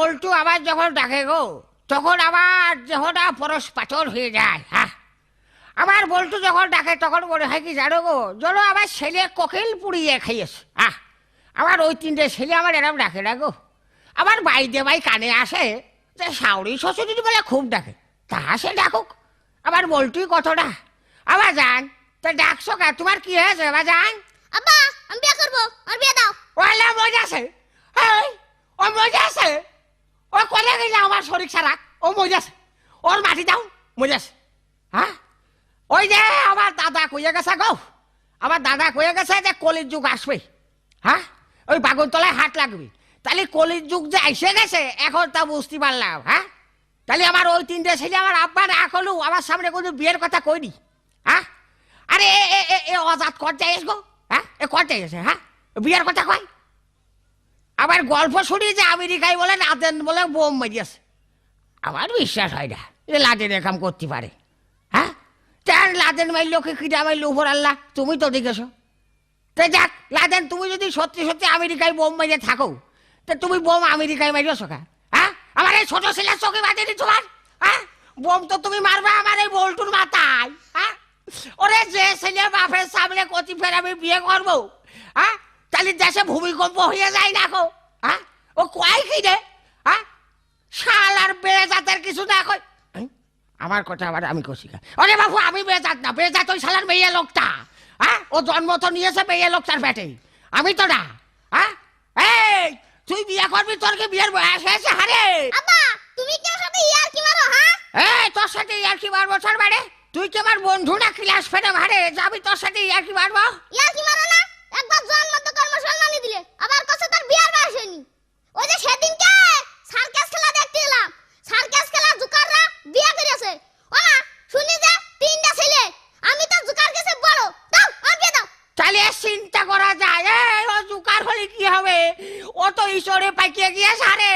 বল্টু আবার যখন ডাকে গো তখন আমার দেহটা পরশ পাথর হয়ে যায়। হ্যাঁ, আমার বল্টু যখন ডাকে তখন মনে হয় কি জানো গো, যেন আমার ছেলে কোকিল পুড়িয়ে খাইয়েছে। হ্যাঁ, আমার ওই তিনটে ছেলে আমার এরম ডাকে না গো। আমার বাইদে ভাই কানে আসে যে শাওরি শ্বশুরি বলে খুব ডাকে, তা সে ডাকুক, আমার বল্টুই কতটা। আবার যান তা ডাকছো কা, তোমার কি হয়েছে আবার যান? আব্বা আমি বিয়ে করবো, আর বিয়ে দাও। ওলা মজা আছে, ও মজা আছে, ও কোথায় গেলে আমার শরীর ছাড়া, ও মজা আছে, ওর মাটি দাও মজা আছে। হ্যাঁ, ওই যে আমার দাদা কইয়ে গেছে গো, আমার দাদা কইয়ে গেছে যে কলির যুগ আসবে। হ্যাঁ, ওই বাগুনতলায় হাট লাগবে, তাহলে কলির যুগ যে এসে গেছে এখন তা বুঝতে পারলাম। হ্যাঁ, তাহলে আমার ওই তিনটে ছেলে আমার আব্বা না করলেও আমার সামনে কোনো বিয়ের কথা কইনি। হ্যাঁ, আরে এ অজাত করতে এস গো। হ্যাঁ, এ করতে গেছে, হ্যাঁ বিয়ের কথা কয়। আবার গল্প শুনি যে আমেরিকায় বলে লাদেন বলে বোম মারিয়েছে, আমার বিশ্বাস হয় না যে লাদেন এরকম করতে পারে। হ্যাঁ, তার লাদেন মারলো কি কিটা মারলো উপর আল্লাহ, তুমি তো দেখেছো। তো যাক, লাদেন তুমি যদি সত্যি সত্যি আমেরিকায় বোম মারিয়ে থাকো, তো তুমি বোম আমেরিকায় মারিয়েছো কা? হ্যাঁ, আমার এই ছোট ছেলের চোখে বাজেনি তোমার? হ্যাঁ, বোম তো তুমি মারবা আমার এই বল্টুর মাথায়। হ্যাঁ, ওরে যে ছেলে বাপের সামনে কতি ফের আমি বিয়ে করবো, হ্যাঁ তাহলে দেশে ভূমিকম্প হয়ে যায় না গো। হ্যাঁ, ও কয় কি রে? হ্যাঁ, শাল আর বেজাতের কিছু না কই। আমার কথা আবার আমি কষি খা। আরে বাবু আমি বেজাত না, বেজাত ওই শালার মেয়ে লোকটা। হ্যাঁ, ও জন্ম তো নিয়েছে মেয়ে লোকটার পেটে, আমি তো না। হ্যাঁ, এই তুই বিয়ে করবি, তোর কি বিয়ের বয়স হয়েছে? হারে আব্বা তুমি কি আমার সাথে ইয়ার কি মারো? হ্যাঁ, এই তোর সাথে ইয়ার কি মারবো? ছাড় বাড়ে, তুই কি আমার বন্ধু না ক্লাস ফেলে ভারে যাবি তোর সাথে ইয়ার কি মারবো? ইয়ার কি মারো না? একবার জন্ম তো কর্মসম্মানী দিলে, আবার কাছে তার বিয়ার বয়স হয়নি। ওই যে সেদিনকে সার্কাস খেলা দেখতে এলাম, সার্কাস খেলা জুকাররা বিয়ে করেছে। ও মা শুনি যে তিনটা ছেলে, আমি তো জুকার কাছে বড়, দাও আর বিয়ে দাও। তাহলে চিন্তা করা যায়, এই ও জুকার হলে কি হবে? ও তো ঈশ্বরে পাইকে গিয়ে সারে।